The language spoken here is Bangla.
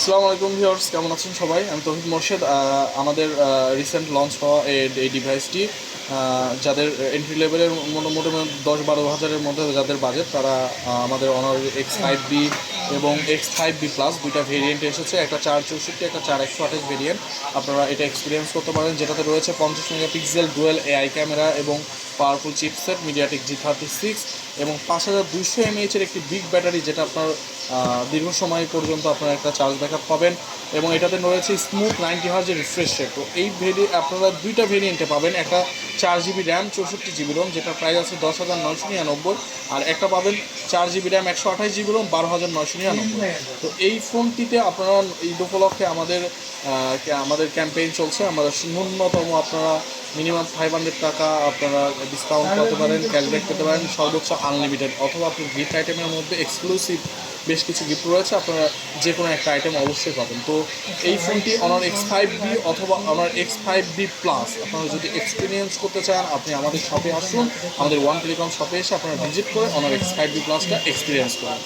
আসসালামু আলাইকুম ভিউয়ার্স, কেমন আছেন সবাই? আমি তৌহিদ মোর্শেদ। আমাদের রিসেন্ট লঞ্চ হওয়া এই ডিভাইসটি যাদের এন্ট্রি লেভেলের মোটামুটি 10-12 হাজারের মধ্যে যাদের বাজেট, তারা আমাদের অনার X5B এবং X5B প্লাস দুইটা ভেরিয়েন্ট এসেছে, একটা 464, একটা 4128 ভেরিয়েন্ট। আপনারা এটা এক্সপিরিয়েন্স করতে পারেন, যেটাতে রয়েছে 50 মেগাপিক্সেল ডুয়েল এআই ক্যামেরা এবং পাওয়ারফুল চিপসেট মিডিয়াটেক G36 এবং 5200 mAh-এর একটি বিগ ব্যাটারি, যেটা আপনার দীর্ঘ সময় পর্যন্ত আপনারা একটা চার্জ ব্যাকআপ পাবেন। এবং এটাতে রয়েছে স্মুথ 90 হার্জের রিফ্রেশ রেট। তো এই আপনারা দুইটা ভেরিয়েন্টে পাবেন, একটা 4GB র্যাম 64GB রোম, যেটা প্রাইস আছে 10,999, আর একটা পাবেন 4GB র্যাম 128GB রোম 12,999। তো এই ফোনটিতে আপনারা ঈদ উপলক্ষে আমাদের ক্যাম্পেইন চলছে। আমাদের ন্যূনতম আপনারা মিনিমাম 500 টাকা আপনারা ডিসকাউন্ট পেতে পারেন, ক্যাশব্যাক পেতে পারেন, সর্বোচ্চ আনলিমিটেড, অথবা আপনি গিফট আইটেমের মধ্যে এক্সক্লুসিভ বেশ কিছু গিফট রয়েছে, আপনারা যে কোনো একটা আইটেম অবশ্যই পাবেন। তো এই ফোনটি অনার X5B অথবা অনার X5B প্লাস আপনারা যদি এক্সপিরিয়েন্স করতে চান, আপনি আমাদের শপে আসুন, আমাদের ওয়ান টেলিকম শপে এসে আপনারা ভিজিট করে অনার X5B প্লাসটা এক্সপিরিয়েন্স করুন।